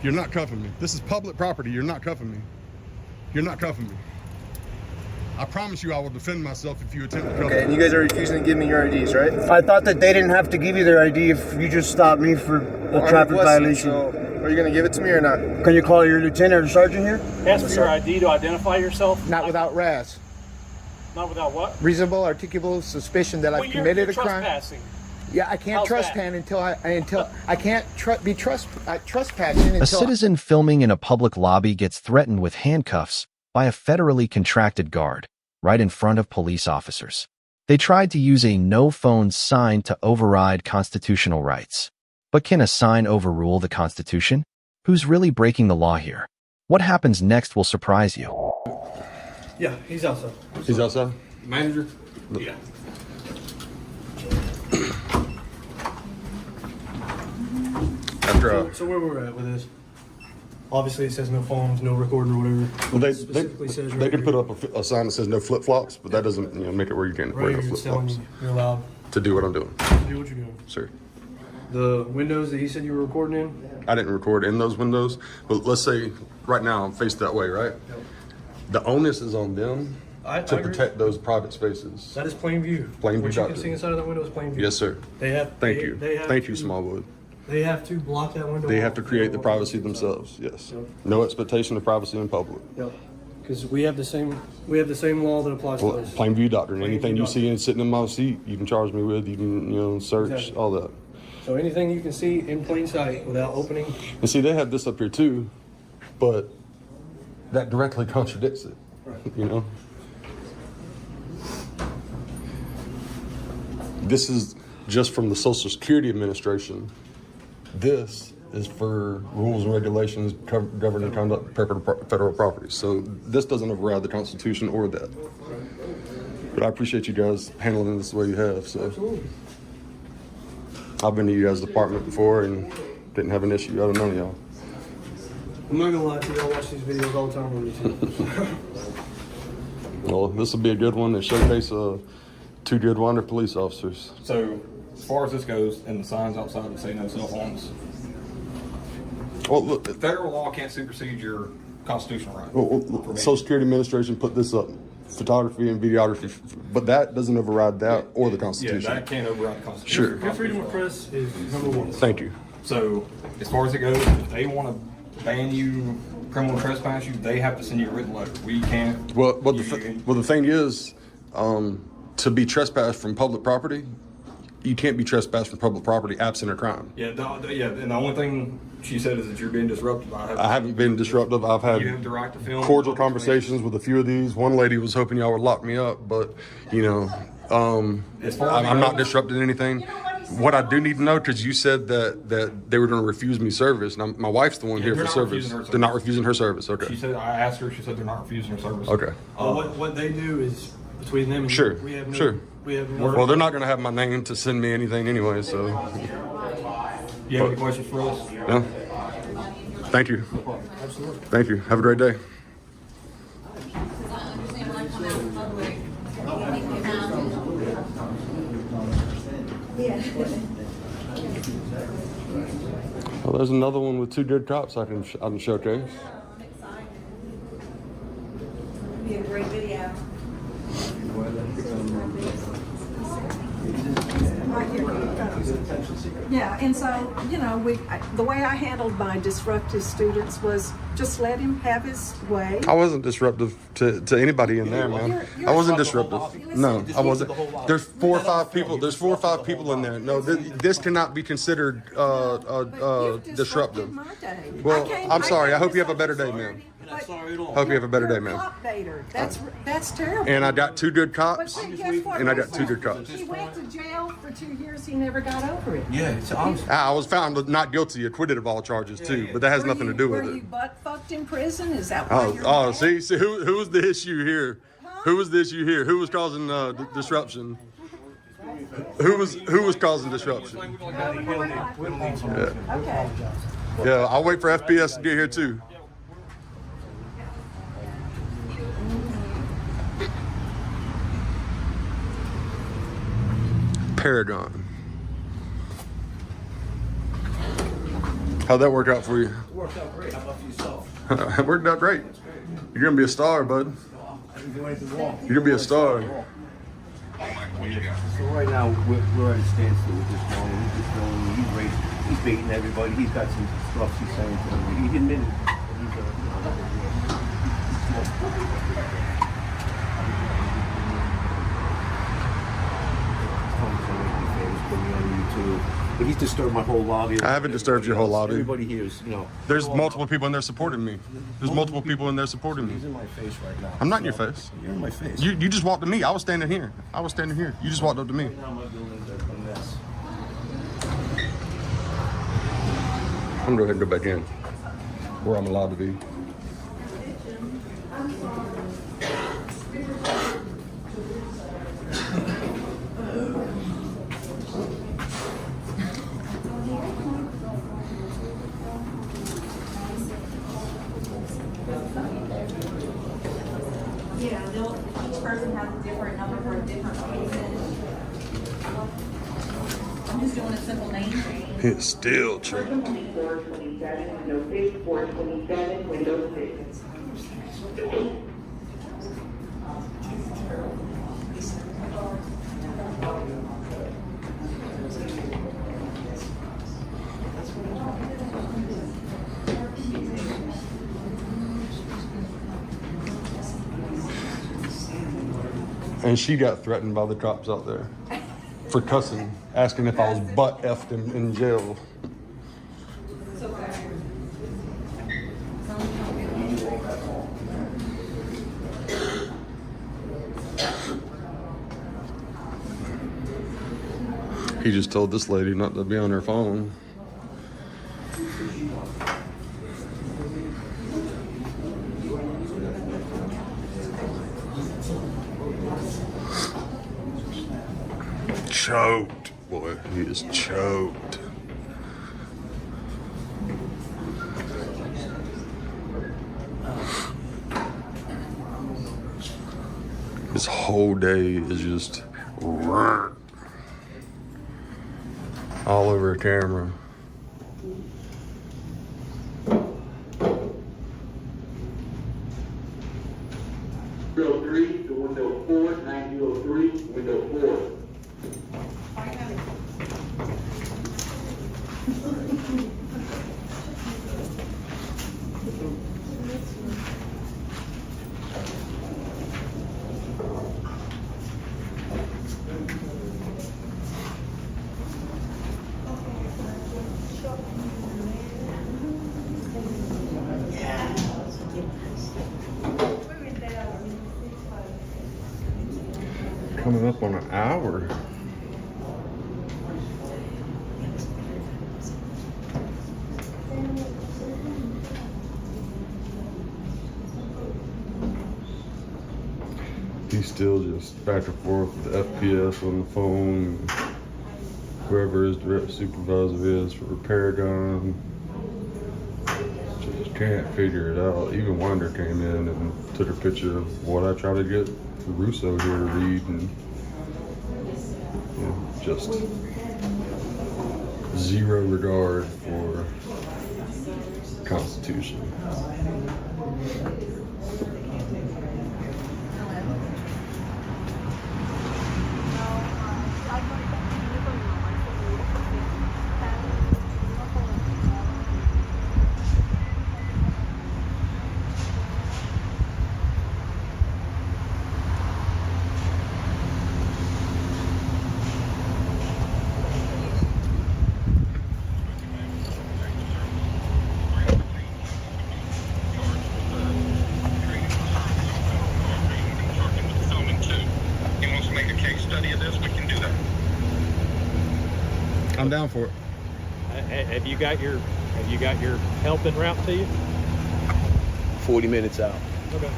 You're not cuffing me. This is public property. You're not cuffing me. You're not cuffing me. I promise you I will defend myself if you attempt to cuff me. Okay, and you guys are refusing to give me your IDs, right? I thought that they didn't have to give you their ID if you just stopped me for a traffic violation. So, are you going to give it to me or not? Can you call your lieutenant or sergeant here? Ask for your ID to identify yourself. Not without RAS. Not without what? Reasonable, articulable suspicion that I've committed a crime. Trespassing. Yeah, I can't trespass until I can't be trespassing until A citizen filming in a public lobby gets threatened with handcuffs by a federally contracted guard right in front of police officers. They tried to use a no phone sign to override constitutional rights. But can a sign overrule the Constitution? Who's really breaking the law here? What happens next will surprise you. Yeah, he's outside. He's outside? Manager? Yeah. After, So where we're at with this? Obviously, it says no phones, no recording or whatever. well, they can put up a sign that says no flip-flops, but that doesn't make it where you can't wear Right no here, it's telling flip-flops you you're allowed to do what I'm doing. to do what you're doing. Sir, The windows that he said you were recording in? I didn't record in those windows, but let's say right now I'm faced that way, right? The onus is on them I to agree. protect those private spaces. That is plain view. Plain What view you can doctrine. see inside of that window is plain view. Yes, sir. They have. Thank you. They have Thank you, to- Smallwood. They have to block that window. They have off. to create the privacy themselves. Yes. No expectation of privacy in public. Yep. Because we have the same law that applies Well, to us. plain view doctrine. Plain Anything view you see and sitting in my seat, you can charge me with. You can, search Exactly. all that. So anything you can see in plain sight without opening. And see, they have this up here too, but that directly contradicts it. This is just from the Social Security Administration. This is for rules and regulations governing conduct of federal property. So this doesn't override the Constitution or that. But I appreciate you guys handling this the way you have. So Absolutely. I've been to you guys' department before and didn't have an issue out of none of y'all. I'm not gonna lie to you. I watch these videos all the time on YouTube. Well, this will be a good one to showcase two good Wander police officers. So, as far as this goes, and the signs outside that say no cell phones, Well, look, federal law can't supersede your constitutional right. well, Social Security Administration put this up, photography and videography, but that doesn't override that or the Yeah, Constitution. that can't override the Constitution. Sure. Your freedom of press is number one. Thank you. So, as far as it goes, if they want to ban you, criminal trespass you, they have to send you a written letter. We can't. Well, the thing is, to be trespassed from public property, you can't be trespassed from public property absent a crime. Yeah, and the only thing she said is that you're being disruptive. I haven't been disruptive. I've had You have the right to film. cordial conversations with a few of these. One lady was hoping y'all would lock me up, but As far as I'm not disrupting anything. What I do need to know, because you said that they were going to refuse me service. Now, my wife's the one here they're for not service. refusing her service. They're not refusing her service. Okay. She said, I asked her, she said they're not refusing her service. Okay. What they do is between them and Sure. you. We have no, Sure. We have no. Well, they're not going to have my name to send me anything anyway, so. You have any questions for us? No. Thank you. Absolutely. Thank you. Have a great day. Well, there's another one with two good cops I can showcase. Be a great video. Yeah, and so, the way I handled my disruptive students was just let him have his way. I wasn't disruptive to anybody in there, man. I wasn't disruptive. No, I wasn't. There's 4 or 5 people. There's 4 or 5 people in there. No, this cannot be considered disruptive. My day. Well, I'm sorry. I hope you have a better day, man. Hope you have a better day, man. Cop baiter. That's terrible. And I got 2 good But cops. see, guess what? And I got 2 good cops. He went to jail for 2 years. He never got over it. Yeah, it's obvious. I was found not guilty, acquitted of all charges too, but that has nothing to do with Were you it. butt fucked in prison? Is that why you're Oh, mad? see, who was the issue here? Who was the issue here? Who was causing disruption? Who was causing disruption? Okay. Yeah, I'll wait for FPS to get here too. Paragon. How'd that work out for you? It worked out great. How about for yourself? It worked out great. You're gonna be a star, bud. I didn't do anything wrong. You're gonna be a star. So right now we're at a standstill with this one. He's just going. He's baiting everybody. He's got some stuff he's saying to me. He admitted but he's disturbed my whole lobby. I haven't disturbed your whole lobby. Everybody here is, There's multiple people in there supporting me. There's multiple people in there supporting He's me. in my face right now. I'm not in your face. You're in my face. You just walked to me. I was standing here. You just walked up to me. Now my building's a mess. I'm gonna go ahead and go back in where I'm allowed to be. Yeah, each person has a different number for a different reason. I'm just doing a simple name change. It's still true. 427, window 6, 427, window 6. And she got threatened by the cops out there for cussing, asking if I was butt effed in jail. He just told this lady not to be on her phone. Choked, boy, he is choked. His whole day is just all over a camera. Window 3 to window 4, 903, window 4. Coming up on an hour. He's still just back and forth with the FPS on the phone. Whoever his direct supervisor is for Paragon. Just can't figure it out. Even Wander came in and took a picture of what I tried to get Russo here to read, and just zero regard for Constitution. I'm down for it. Have you got your help en route to you? 40 minutes out. Okay.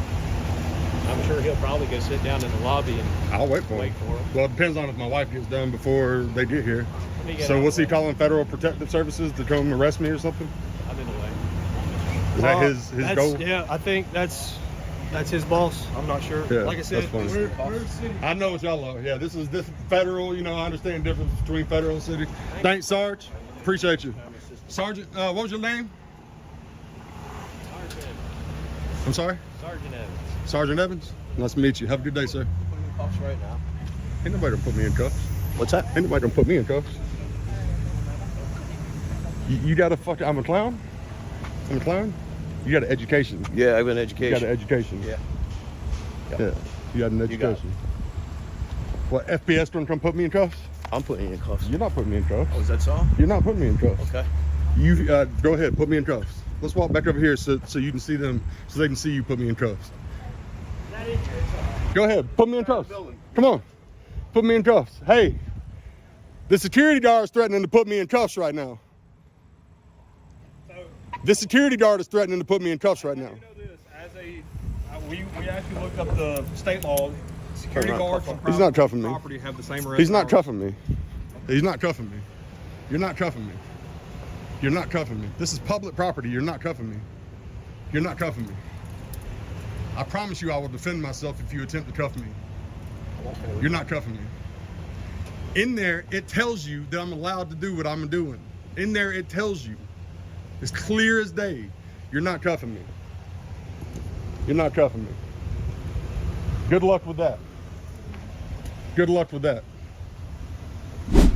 I'm sure he'll probably go sit down in the lobby and I'll wait for wait him. for him. Well, it depends on if my wife gets done before they get here. Let me get So out what's he of the way. calling Federal Protective Services to come arrest me or something? I'm in the way. Is that his That's- goal? Yeah, I think that's his boss. I'm not sure. Yeah, Like I said, that's funny. we're city. I know what y'all are. Yeah, this is federal. I understand the difference between federal and city. Thanks, Sarge. Appreciate you. Sergeant, what was your name? Sergeant. I'm sorry? Sergeant Evans. Sergeant Evans? Nice to meet you. Have a good day, sir. Put him in cuffs right now. Ain't nobody gonna put me in cuffs. What's that? Ain't nobody gonna put me in cuffs. You got a fucking, I'm a clown? I'm a clown? You got an education. Yeah, I have an You education. got an education. Yeah. Yeah. You got an got it. education. What, FPS gonna come put me in cuffs? I'm putting you in cuffs. You're not putting me in cuffs. Oh, is that so? You're not putting me in cuffs. Okay. You go ahead, put me in cuffs. Let's walk back over here so you can see them, so they can see you put me in cuffs. Go ahead, put me in cuffs. Come on, put me in cuffs. Hey, the security guard is threatening to put me in cuffs right now. The security guard is threatening to put me in cuffs right now. You know this, as a, we actually looked up the state law. Security guards on He's not cuffing me. property have the same arrest He's not powers. cuffing me. He's not cuffing me. You're not cuffing me. You're not cuffing me. This is public property. You're not cuffing me. You're not cuffing me. I promise you I will defend myself if you attempt to cuff me. You're not cuffing me. In there, it tells you that I'm allowed to do what I'm doing. In there, it tells you. It's clear as day. You're not cuffing me. You're not cuffing me. Good luck with that. Good luck with that.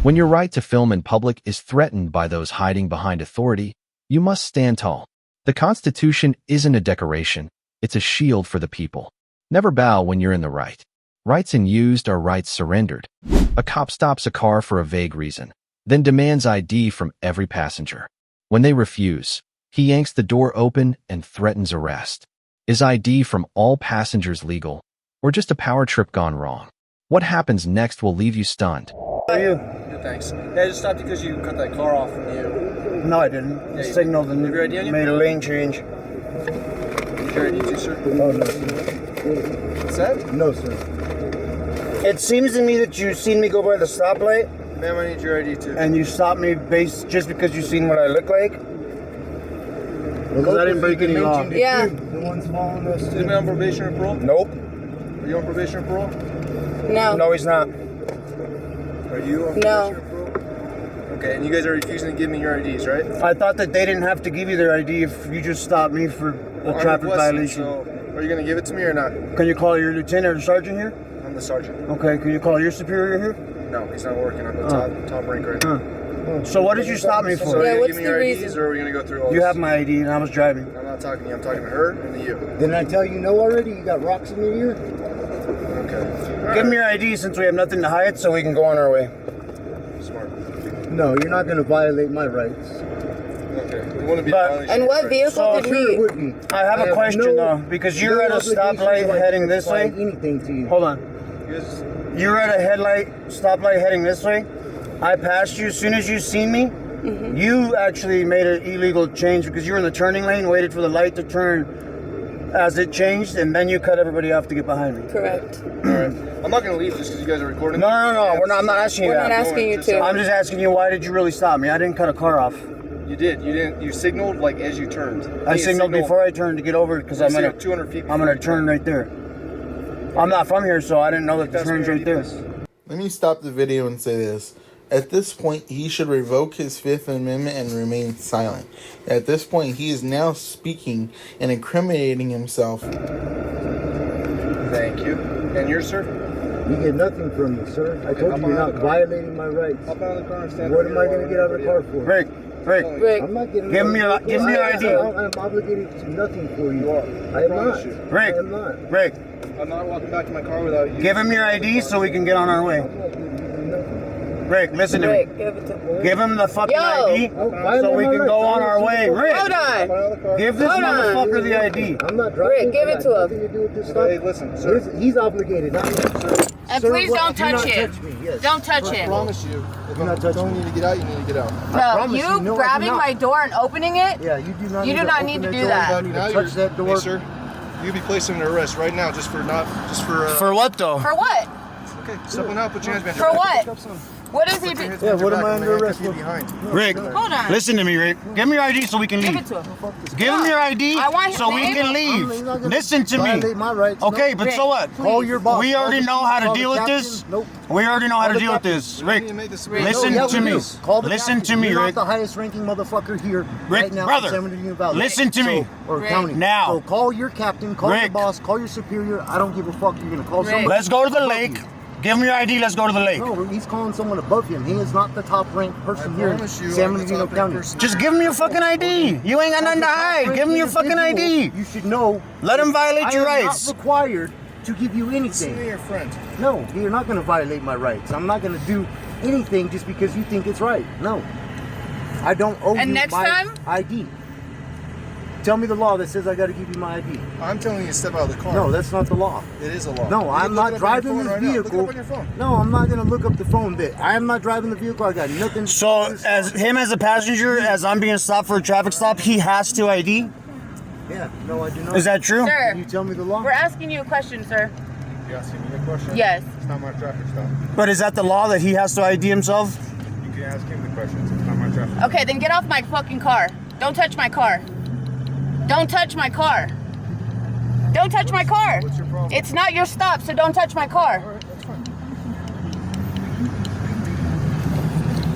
When your right to film in public is threatened by those hiding behind authority, you must stand tall. The Constitution isn't a decoration, it's a shield for the people. Never bow when you're in the right. Rights unused are rights surrendered. A cop stops a car for a vague reason, then demands ID from every passenger. When they refuse, he yanks the door open and threatens arrest. Is ID from all passengers legal, or just a power trip gone wrong? What happens next will leave you stunned. How are you? Good, thanks. Yeah, I just stopped because you cut that car off from you. No, I didn't. Yeah, you Signaled and Have your ID on you? made a lane change. Is your ID too, sir? Oh, no, sir. What's that? No, sir. It seems to me that you've seen me go by the stoplight Ma'am, I need your ID too. and you stopped me just because you've seen what I look like. Because I didn't break any law. Yeah. The one's following us. Is anybody on probation or parole? Nope. Are you on probation or parole? No. No, he's not. Are you on No. probation or parole? Okay, and you guys are refusing to give me your IDs, right? I thought that they didn't have to give you their ID if you just stopped me for a I'm traffic requesting, violation. So, are you going to give it to me or not? Can you call your lieutenant or sergeant here? I'm the sergeant. Okay, can you call your superior here? No, he's not working. I'm the top rank right now. So what did you stop me So for? are you Yeah, going to what's give me the your IDs reason? or are we going to go through all You this? have my ID and I was driving. I'm not talking to you. I'm talking to her and to you. Didn't I tell you no already? You got rocks in your ear? Okay. Give me your ID since we have nothing to hide so we can go on our way. Smart. No, you're not going to violate my rights. Okay. We want to be But- violation And of what rights. vehicle did we? would be. I have a question though, because you're at a stoplight heading this way. Anything to you. Hold on. You guys- You're at a stoplight heading this way. I passed you. As soon as you seen me, you actually made an illegal change because you were in the turning lane, waited for the light to turn as it changed, and then you cut everybody off to get behind me. Correct. All right. I'm not going to leave just because you guys are recording. No, we're not. I'm not asking you We're that. not asking you to. I'm just asking you, why did you really stop me? I didn't cut a car off. You did. You didn't. You signaled like as you turned. I signaled before I turned to get over because I'm gonna 200 feet. I'm gonna turn right there. I'm not from here, so I didn't know that the turn's right there. Let me stop the video and say this. At this point, he should revoke his Fifth Amendment and remain silent. At this point, he is now speaking and incriminating himself. Thank you. And yours, sir? You get nothing from me, sir. I told hop you you're out not of the car. violating my rights. Hop out of the car and stand. What am I gonna get out of the car for? Rick. Rick. I'm not getting. Give me your ID. I'm obligated to nothing for you. You are. I am promise not. you. Rick. I am not. Rick. I'm not walking back to my car without you. Give him your ID so we can get on our way. I'm not giving you nothing. Rick, listen to me. Rick, give it to Give him the fucking Yo. ID so we can go on our way. Rick. Hold on. Give this Hold on. motherfucker the ID. I'm not driving. Rick, give it to him. Nothing to do with this Hey, stuff. listen, sir. He's obligated, not me. And Sir, please what- don't do not touch him. touch me, yes. Don't touch I him. promise you. If Do not I touch don't me. need to get out, you need to get out. No, promise you you, no, I do grabbing not. my door and opening it? Yeah, you do not. You need do to not need open to do door. that. You don't need Now to touch that door. Hey, sir. You'll be placed under arrest right now just for. For what though? For what? Okay, stepping out, put your hands behind For your what? back. What is he doing? Yeah, what am I under arrest for? Rick, Hold on. listen to me, Rick. Give me your ID so we can leave. Give it to him. Give him your ID I want his so we name. can leave. Listen to me. Violate my rights. Okay, No. but so what? Call your boss. We already know how to deal with this. Nope. We already know how to the deal with captain. this. Rick, No, listen yeah, to we me. do. Call the Listen captain. to me, You're Rick. not the highest ranking motherfucker here Rick, right now brother, in San Bernardino Valley. listen to me. Or Rick. county. Now. So call your captain, call your Rick. boss, call your superior. I don't give a fuck. You're gonna call Rick. someone. Let's go to the above lake. you. Give him your ID. Let's go to the lake. No, he's calling someone above him. He is not the top ranked person here in San Bernardino County. Just give him your fucking ID. You ain't got nothing to hide. Give him your fucking ID. You should know. Let him violate your I am rights. not required to give you anything. your friend. No, you're not going to violate my rights. I'm not going to do anything just because you think it's right. No. I don't owe And you next my time? ID. Tell me the law that says I got to give you my ID. I'm telling you to step out of the car. No, that's not the law. It is a law. No, I'm not driving this vehicle. Look it up on your phone. No, I'm not going to look up the phone bit. I am not driving the vehicle. I got nothing. So, as a passenger, as I'm being stopped for a traffic stop, he has to ID. Yeah, no, I do not. Is that true? Sir, Can you tell me the law? we're asking you a question, sir. You asking me a question? Yes. It's not my traffic stop. But is that the law that he has to ID himself? You can ask him the questions. It's not my traffic. Okay, then get off my fucking car. Don't touch my car. Don't touch my car. Don't touch my car. What's your problem? It's not your stop, so don't touch my car. All right, that's fine.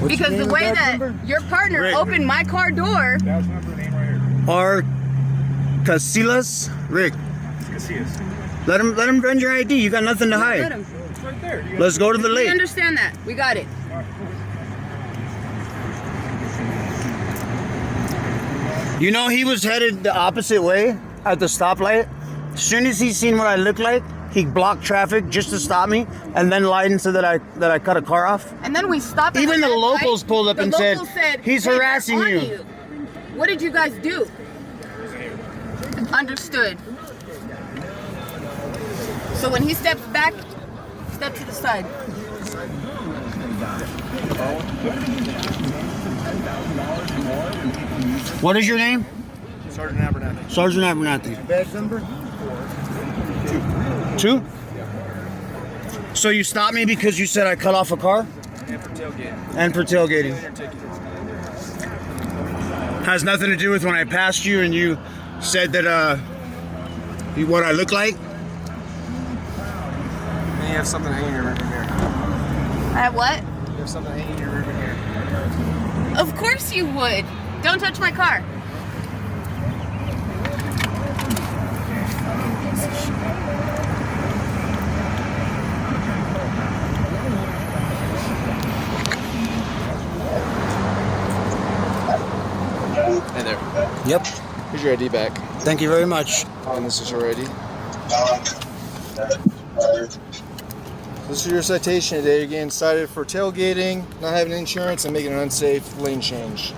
What's Because your the name way and that badge number? your partner Rick. opened my car door. Badge number, name right here. Or Casillas? Rick, Casillas. let him run your ID. You got nothing to Let hide. him. It's right there. You Let's go to the We lake. understand that. We got it. You know, he was headed the opposite way at the stoplight. As soon as he seen what I looked like, he blocked traffic just to stop me, and then lied and said that I cut a car off. And then we stopped. at Even the red light. locals pulled up The and said, locals "He's "Hey, we're harassing on you." What did you guys do? Understood. So when he steps back, step to the side. What is your name? Sergeant Abernathy. Sergeant Abernathy. Badge number? 2? So you stopped me because you said I cut off a car? And for tailgating. And for tailgating. Your ticket. Has nothing to do with when I passed you and you said that what I look like? And you have something hanging in your rearview mirror. I have what? You have something hanging in your rearview mirror. Of course you would. Don't touch my car. Hey there. Yep. Here's your ID back. Thank you very much. And this is your ID. This is your citation today. You're getting cited for tailgating, not having insurance, and making an unsafe lane change.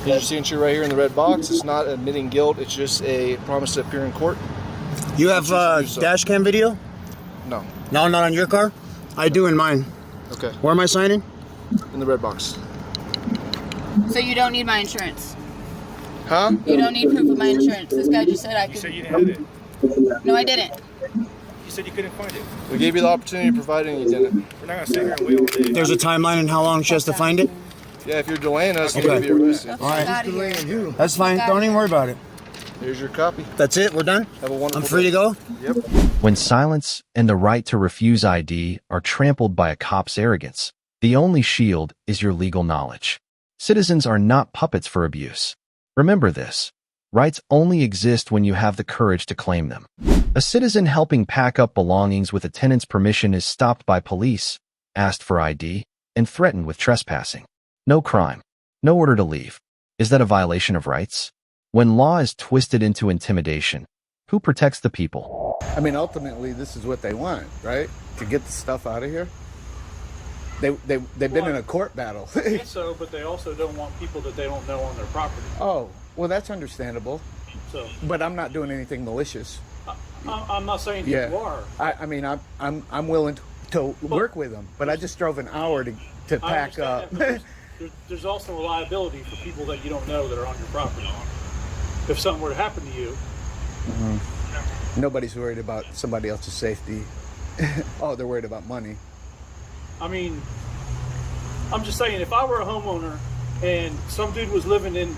Here's your signature right here in the red box. It's not admitting guilt. It's just a promise to appear in court. You have do so. dash cam video? No. No, not on your car? I do in mine. Okay. Where am I signing? In the red box. So you don't need my insurance. Huh? You don't need proof of my insurance. This guy just said I You said could. you didn't have it. No, I didn't. You said you couldn't find it. We gave you the opportunity to provide it and you didn't. We're not gonna sit here and wait all day. There's a timeline on how long she has to find it? Yeah, if you're delaying us, Okay. you're going to be arrested. All right. Out of here. That's fine. Don't even worry about it. Here's your copy. That's it. We're done? Have a wonderful I'm free day. to go? Yep. When silence and the right to refuse ID are trampled by a cop's arrogance, the only shield is your legal knowledge. Citizens are not puppets for abuse. Remember this. Rights only exist when you have the courage to claim them. A citizen helping pack up belongings with a tenant's permission is stopped by police, asked for ID, and threatened with trespassing. No crime. No order to leave. Is that a violation of rights? When law is twisted into intimidation, who protects the people? I mean, ultimately, this is what they want, right? To get the stuff out of here. They've been in a court battle. So, but they also don't want people that they don't know on their property. Oh, well, that's understandable. So, But I'm not doing anything malicious. I'm not saying Yeah. you are. I mean, I'm willing to work with them, but I just drove an hour to I pack up. understand that, but there's also a liability for people that you don't know that are on your property. If something were to happen to you, Nobody's worried about somebody else's safety. Oh, they're worried about money. I mean, I'm just saying, if I were a homeowner and some dude was living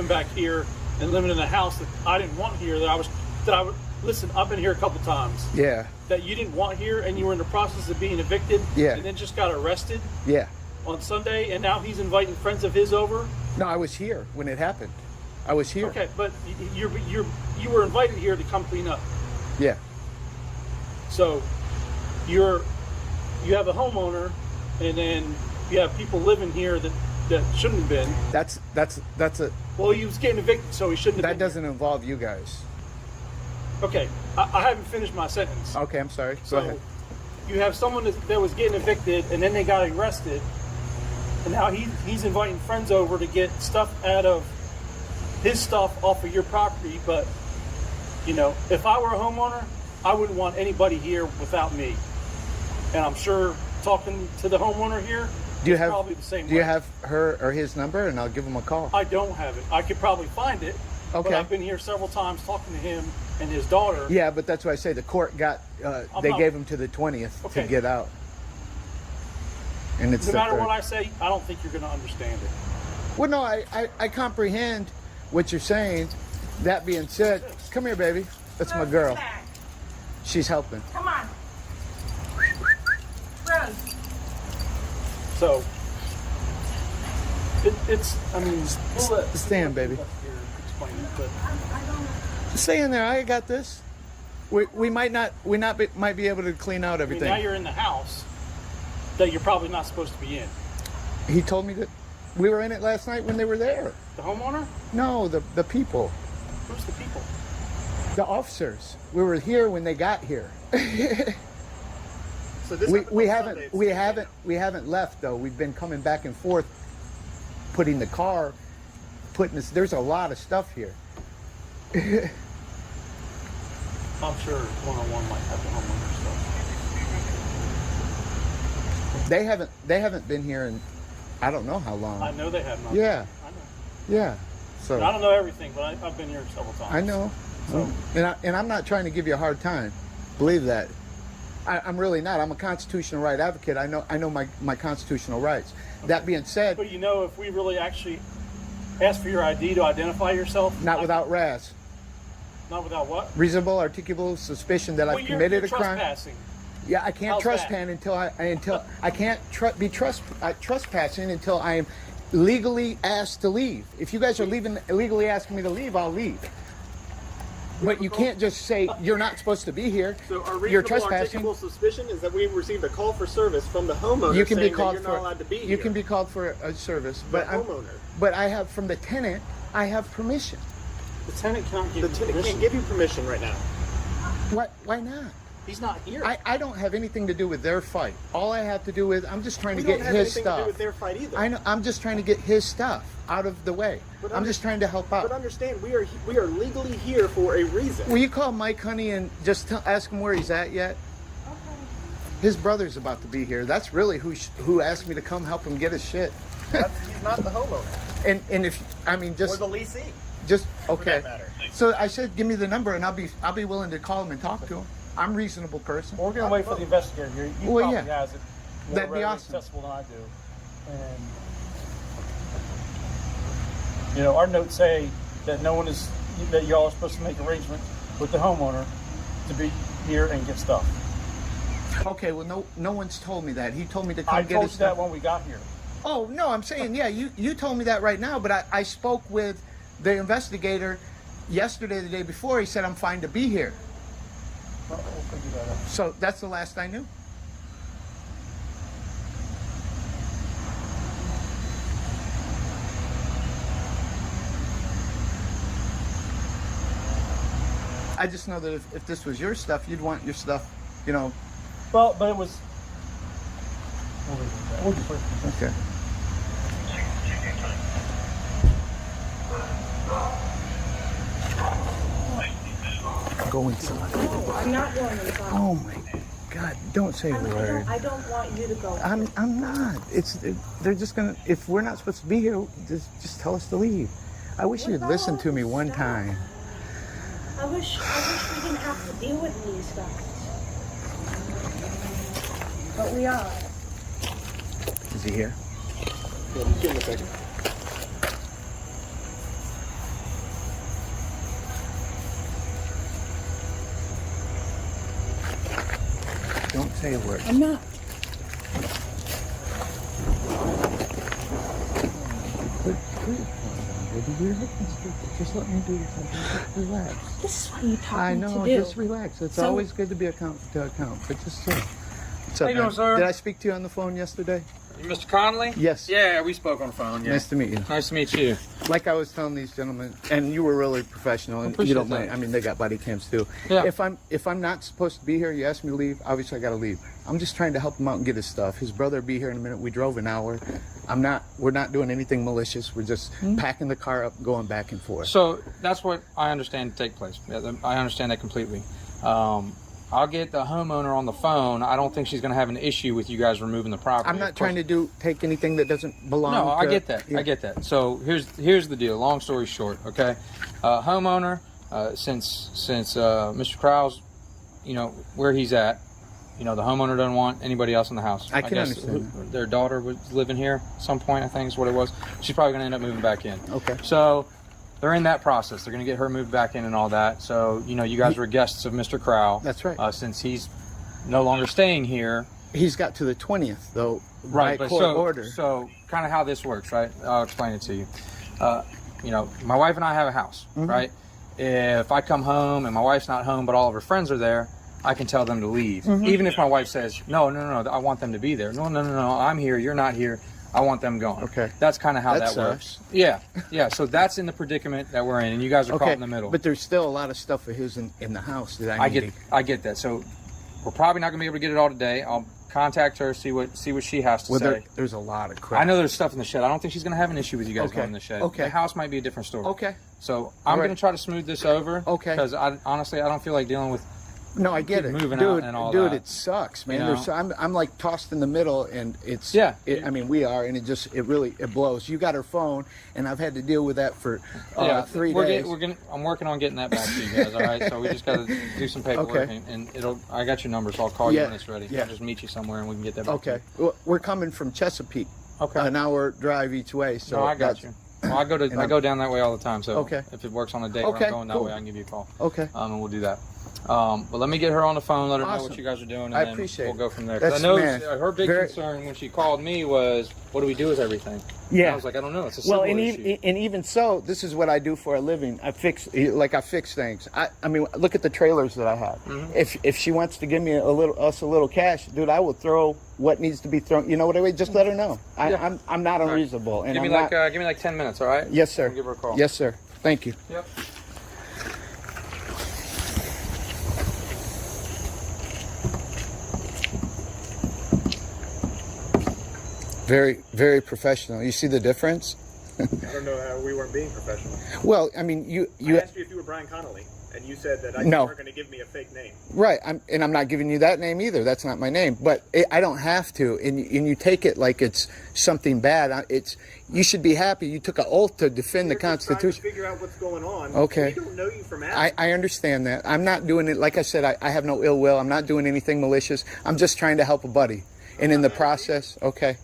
back here and living in a house that I didn't want here, that I would listen. I've been here a couple times. Yeah. That you didn't want here, and you were in the process of being evicted. Yeah. And then just got arrested. Yeah. On Sunday, and now he's inviting friends of his over. No, I was here when it happened. I was here. Okay, but you were invited here to come clean up. Yeah. So you have a homeowner, and then you have people living here that shouldn't have been. That's a. Well, he was getting evicted, so he shouldn't have. That doesn't involve you guys. Okay, I haven't finished my sentence. Okay, I'm sorry. So Go ahead. you have someone that was getting evicted, and then they got arrested, and now he's inviting friends over to get stuff out of his stuff off of your property. But you know, if I were a homeowner, I wouldn't want anybody here without me. And I'm sure talking to the homeowner here, probably the same way. Do you have her or his number, and I'll give him a call? I don't have it. I could probably find it. Okay. But I've been here several times talking to him and his daughter. Yeah, but that's why I say the court got. They gave him to the 20th to get out. And it's no matter what I say, I don't think you're going to understand it. Well, no, I comprehend what you're saying. That being said, come here, baby. That's my girl. She's helping. Come on. Rose. So, it's, I mean, stand, baby. Explain it, but stay in there. I got this. We might be able to clean out everything. now you're in the house that you're probably not supposed to be in. He told me that we were in it last night when they were there. The homeowner? No, the people. Who's the people? The officers. We were here when they got here. So this we haven't left though. We've been coming back and forth, putting this. There's a lot of stuff here. I'm sure one-on-one might have the homeowner stuff. They haven't been here in I don't know how long. I know they have not. Yeah. I know. Yeah. So I don't know everything, but I've been here several times. I know. So. And I'm not trying to give you a hard time. Believe that. I'm really not. I'm a constitutional right advocate. I know my constitutional rights. Okay. That being said, but you know, if we really actually ask for your ID to identify yourself, not without RAS. Not without what? Reasonable, articulable suspicion that I've committed a crime. Trespassing. Yeah, I can't trespass until I can't be trespassing until I am legally asked to leave. If you guys are illegally asking me to leave, I'll leave. But you can't just say you're not supposed to be here. So our you're reasonable trespassing. articulable suspicion is that we received a call for service from the homeowner You can saying be called that you're not allowed to be here. You can be called for a service, but homeowner. But I have from the tenant. I have permission. The tenant can't give can't give you permission right now. Why not? He's not here. I don't have anything to do with their fight. All I have to do is I'm just trying to get his We don't have stuff. anything to do with their fight either. I know. I'm just trying to get his stuff out of the way. I'm just trying to help out. But understand, we are legally here for a reason. Will you call Mike, honey, and just ask him where he's at yet? Okay. His brother's about to be here. That's really who asked me to come help him get his shit. He's not the homeowner. And if just or the leasee. Just okay. For that matter. So I said, give me the number, and I'll be willing to call him and talk to him. I'm a reasonable person. Well, we're gonna wait for the investigator here. He probably has it more That'd be readily awesome. accessible than I do. And you know, our notes say that that y'all are supposed to make arrangements with the homeowner to be here and get stuff. Okay, well, no one's told me that. He told me to come I get told his you that stuff. when we got here. Oh no, I'm saying you told me that right now, but I spoke with the investigator yesterday, the day before. He said I'm fine to be here. We'll figure that out. So that's the last I knew. I just know that if this was your stuff, you'd want your stuff, you know. Well, but it was. We'll just wait for this. Okay. Go inside. No, I'm not going inside. Oh my God! Don't say a word. I don't want you to go. I'm not. They're just gonna. If we're not supposed to be here, just tell us to leave. I wish you'd listen to me one time. I wish we didn't have to deal with these guys. But we are. Is he here? Yeah, just give me a second. Don't say a word. I'm not. Just let me do something. Just relax. This is what you taught I me know, to do. just relax. It's So- always good to be to account, but just chill. What's How up, you doing, man? sir? Did I speak to you on the phone yesterday? You Mr. Conley? Yes. Yeah, we spoke on the phone. Yeah. Nice to meet you. Nice to meet you. Like I was telling these gentlemen, and you were really professional, and you Appreciate don't mind. that. I mean, they got body cams too. Yeah. If I'm not supposed to be here, you ask me to leave. Obviously, I got to leave. I'm just trying to help him out and get his stuff. His brother will be here in a minute. We drove an hour. We're not doing anything malicious. We're just packing the car up, going back and forth. So that's what I understand to take place. Yeah, I understand that completely. I'll get the homeowner on the phone. I don't think she's going to have an issue with you guys removing the property. I'm not trying to take anything that doesn't belong. No, I to- get that. Yeah. I get that. So here's the deal. Long story short, okay. Homeowner, since Mr. Krause, where he's at, the homeowner doesn't want anybody else in the house. I can guess understand their daughter was living here at some point. I think is what it was. She's probably going to end up moving back in. Okay. So they're in that process. They're going to get her moved back in and all that. So you guys were guests of Mr. Crow. That's right. Since he's no longer staying here. He's got to the 20th though, Right, by but court order. So kind of how this works, right? I'll explain it to you. My wife and I have a house, right? If I come home and my wife's not home, but all of her friends are there, I can tell them to leave. Even if my wife says, no, I want them to be there. No, I'm here, you're not here. I want them gone. Okay. That's kind of how That that works. Yeah. So that's in the predicament that we're in, and you guys are caught in the middle. But there's still a lot of stuff of his in the house that I need. I get that. So we're probably not going to be able to get it all today. I'll contact her, see what she has to say. There's a lot of crap. I know there's stuff in the shed. I don't think she's going to have an issue with you guys going in the shed. Okay. The house might be a different story. Okay. So I'm going to try to smooth this over. Okay. Because honestly, I don't feel like dealing with No, I get it, moving dude. out and all dude, that. it sucks, man. You know? There's, I'm like tossed in the middle, and it's Yeah. I mean, we are, and it really blows. You got her phone, and I've had to deal with that for 3 days. I'm working on getting that back to you guys. All right. So we just got to do some paperwork, Okay. and I got your number, so I'll call you Yeah, when it's ready. yeah. I'll just meet you somewhere, and we can get that back. Okay. To you. Well, we're coming from Chesapeake. Okay. An hour drive each way. So No, I got you. Well, I go down that way all the time. So Okay. if it works on a day where Okay, I'm going that cool. way, I can give you a call. Okay. And we'll do that. But let me get her on the phone, let her know Awesome. what you guys are doing, and I then appreciate we'll it. go from there. 'Cause That's I know man, her big very- concern when she called me was, what do we do with everything? And I was like, I don't know. It's a civil Well, and issue. even so, this is what I do for a living. I fix things. I mean, look at the trailers that I have. Mm-hmm. If she wants to give me a little cash, dude, I will throw what needs to be thrown. You know what I mean? Just let her know. Yeah. I'm not unreasonable, and give me I'm like 10 minutes, all right? Yes, sir. I'll give her a call. Yes, sir. Thank you. Yep. Very, very professional. You see the difference? I don't know how we weren't being professional. Well, I mean, you I asked you if you were Brian Connolly, and you said that you No. weren't going to give me a fake name. Right, I'm not giving you that name either. That's not my name. But I don't have to, and you take it like it's something bad. You should be happy. You took an oath to defend the Constitution. Trying to figure out what's going on. Okay. We don't know you from Adam. I understand that. I'm not doing it. Like I said, I have no ill will. I'm not doing anything malicious. I'm just trying to help a buddy, and in the process, okay,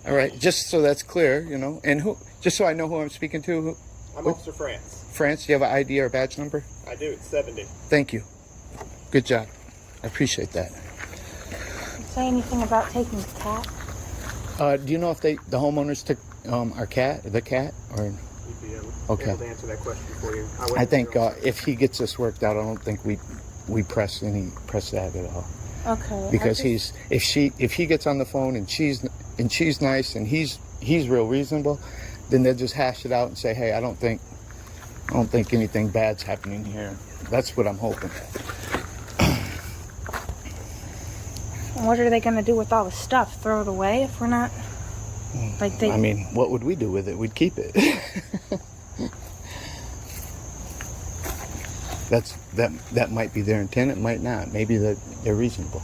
all right. Just so that's clear, and just so I know who I'm speaking to. I'm Officer France. France, do you have an ID or a badge number? I do. It's 70. Thank you. Good job. I appreciate that. Say anything about taking the cat? Do you know if the homeowners took the cat, or? You'd be able to answer that question for you. I think if he gets this worked out, I don't think we press that at all. Okay. Because if he gets on the phone and she's nice and he's real reasonable, then they'll just hash it out and say, hey, I don't think anything bad's happening here. That's what I'm hoping. What are they going to do with all the stuff? Throw it away if we're not? I mean, what would we do with it? We'd keep it. That might be their intent. It might not. Maybe they're reasonable.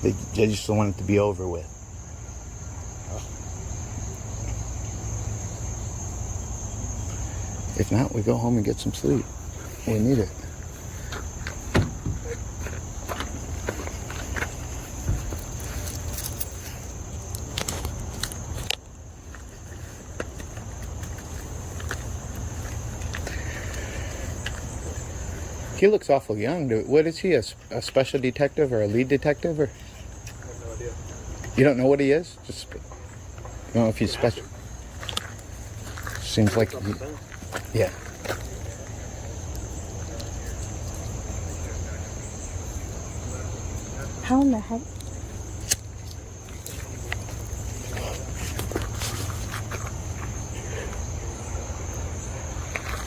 They just don't want it to be over with. If not, we go home and get some sleep. We need it. He looks awful young. What is he? A special detective or a lead detective? Or I have no idea. you don't know what he is? Just you don't know if he's special. Seems like yeah. How in the heck?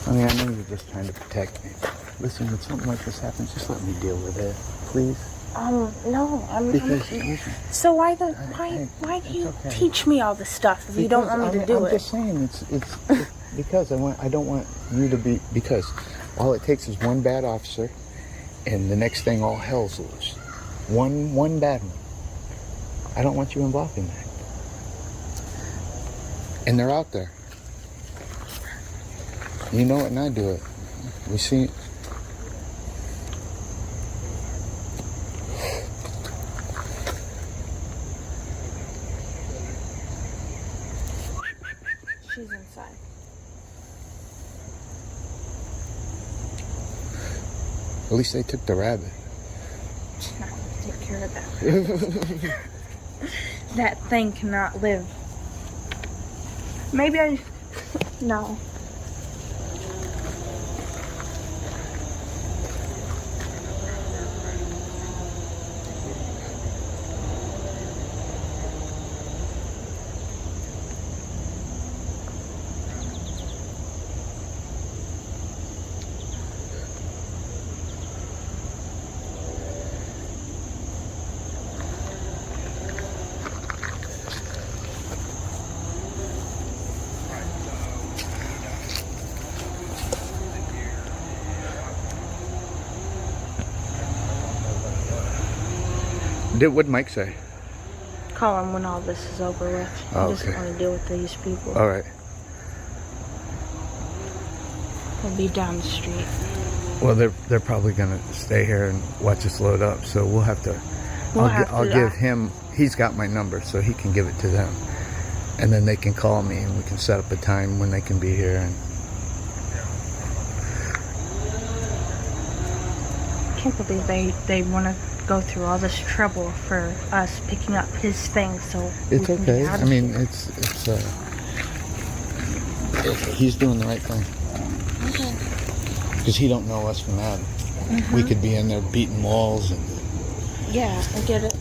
I mean, I know you're just trying to protect me. Listen, when something like this happens, just let me deal with it, please. No, Because so why do you teach me all this stuff if you don't want me to do I'm it? just saying, it's because I don't want you to be, because all it takes is one bad officer, and the next thing all hell's loose. One bad one. I don't want you involved in that. And they're out there. You know it, and I do it. We see. She's inside. At least they took the rabbit. No, take care of that. That thing cannot live. Maybe no. What'd Mike say? Call him when all this is over with. I just want to deal with these people. All right. We'll be down the street. Well, they're probably gonna stay here and watch us load up, so we'll have to. I'll give him. He's got my number, so he can give it to them, and then they can call me, and we can set up a time when they can be here. And I can't believe they want to go through all this trouble for us picking up his things, so it's we can okay. get out I of mean, here. he's doing the right thing. Okay. Because he don't know us from Adam. We could be in there beating walls and. Yeah, I get it.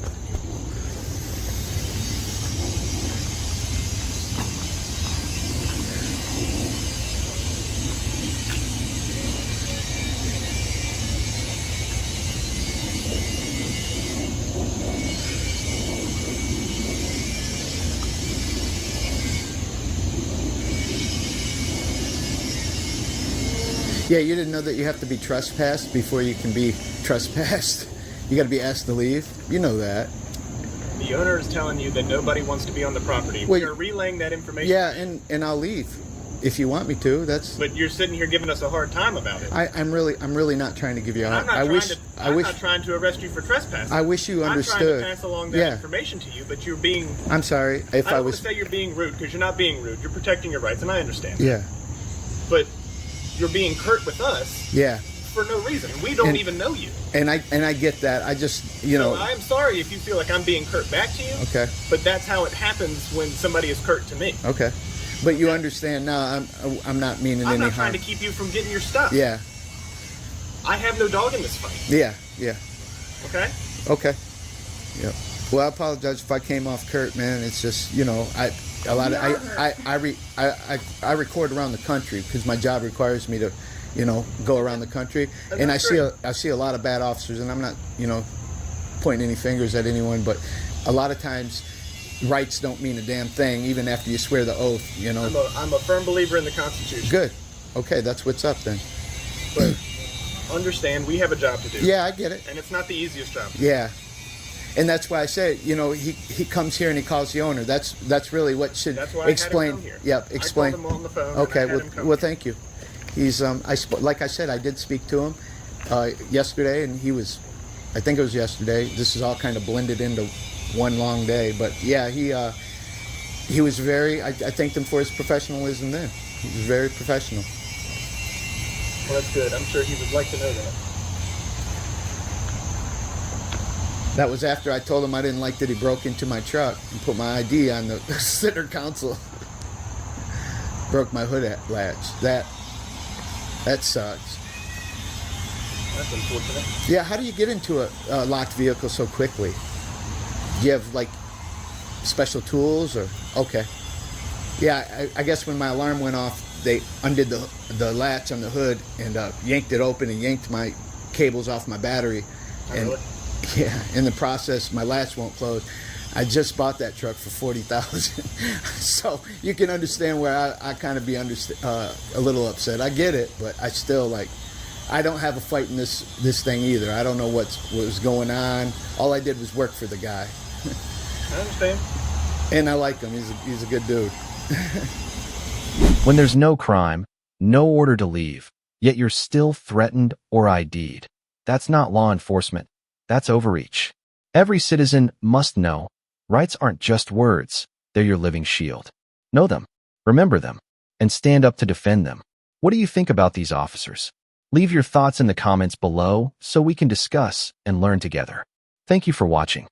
Yeah, you didn't know that you have to be trespassed before you can be trespassed. You got to be asked to leave. You know that. The owner is telling you that nobody wants to be on the property. Wait. We are relaying that information. Yeah, and I'll leave if you want me to. That's. But you're sitting here giving us a hard time about it. I'm really not trying to give you a hard. I'm not trying to arrest you for trespassing. I wish you understood. I'm trying to pass along that information to you, but you're being. I'm sorry if I don't was. want to say you're being rude, because you're not being rude. You're protecting your rights, and I understand. Yeah. But you're being curt with us. Yeah. For no reason. We don't even know you. And I get that. I just So I'm sorry if you feel like I'm being curt back to you. Okay. But that's how it happens when somebody is curt to me. Okay. But you understand now. I'm not meaning any I'm not harm. trying to keep you from getting your stuff. Yeah. I have no dog in this fight. Yeah. Yeah. Okay. Okay. Yep. Well, I apologize if I came off curt, man. It's just I record around the country because my job requires me to, go around the country, and I see a lot of bad officers, and I'm not, pointing any fingers at anyone, but a lot of times rights don't mean a damn thing, even after you swear the oath, I'm a firm believer in the Constitution. Good. Okay, that's what's up then. But understand, we have a job to do. Yeah, I get it. And it's not the easiest job. Yeah. And that's why I say, he comes here and he calls the owner. That's really what should explain. I had him come here. Yep, explain. I called him on the phone. Okay, and I had him come well, here. thank you. He's like I said, I did speak to him yesterday, and he was, I think it was yesterday. This is all kind of blended into one long day, but yeah, he was very. I thanked him for his professionalism. Then he was very professional. Well, that's good. I'm sure he would like to know that. That was after I told him I didn't like that he broke into my truck and put my ID on the center console. Broke my hood latch. That sucks. That's unfortunate. Yeah, how do you get into a locked vehicle so quickly? Do you have like special tools or? Okay. Yeah, I guess when my alarm went off, they undid the latch on the hood and yanked it open and yanked my cables off my battery. And really? yeah, in the process, my latch won't close. I just bought that truck for $40,000, so you can understand where I kind of be a little upset. I get it, but I still I don't have a fight in this thing either. I don't know what was going on. All I did was work for the guy. I understand. And I like him. He's a good dude. When there's no crime, no order to leave, yet you're still threatened or ID'd, that's not law enforcement. That's overreach. Every citizen must know rights aren't just words. They're your living shield. Know them, remember them, and stand up to defend them. What do you think about these officers? Leave your thoughts in the comments below so we can discuss and learn together. Thank you for watching.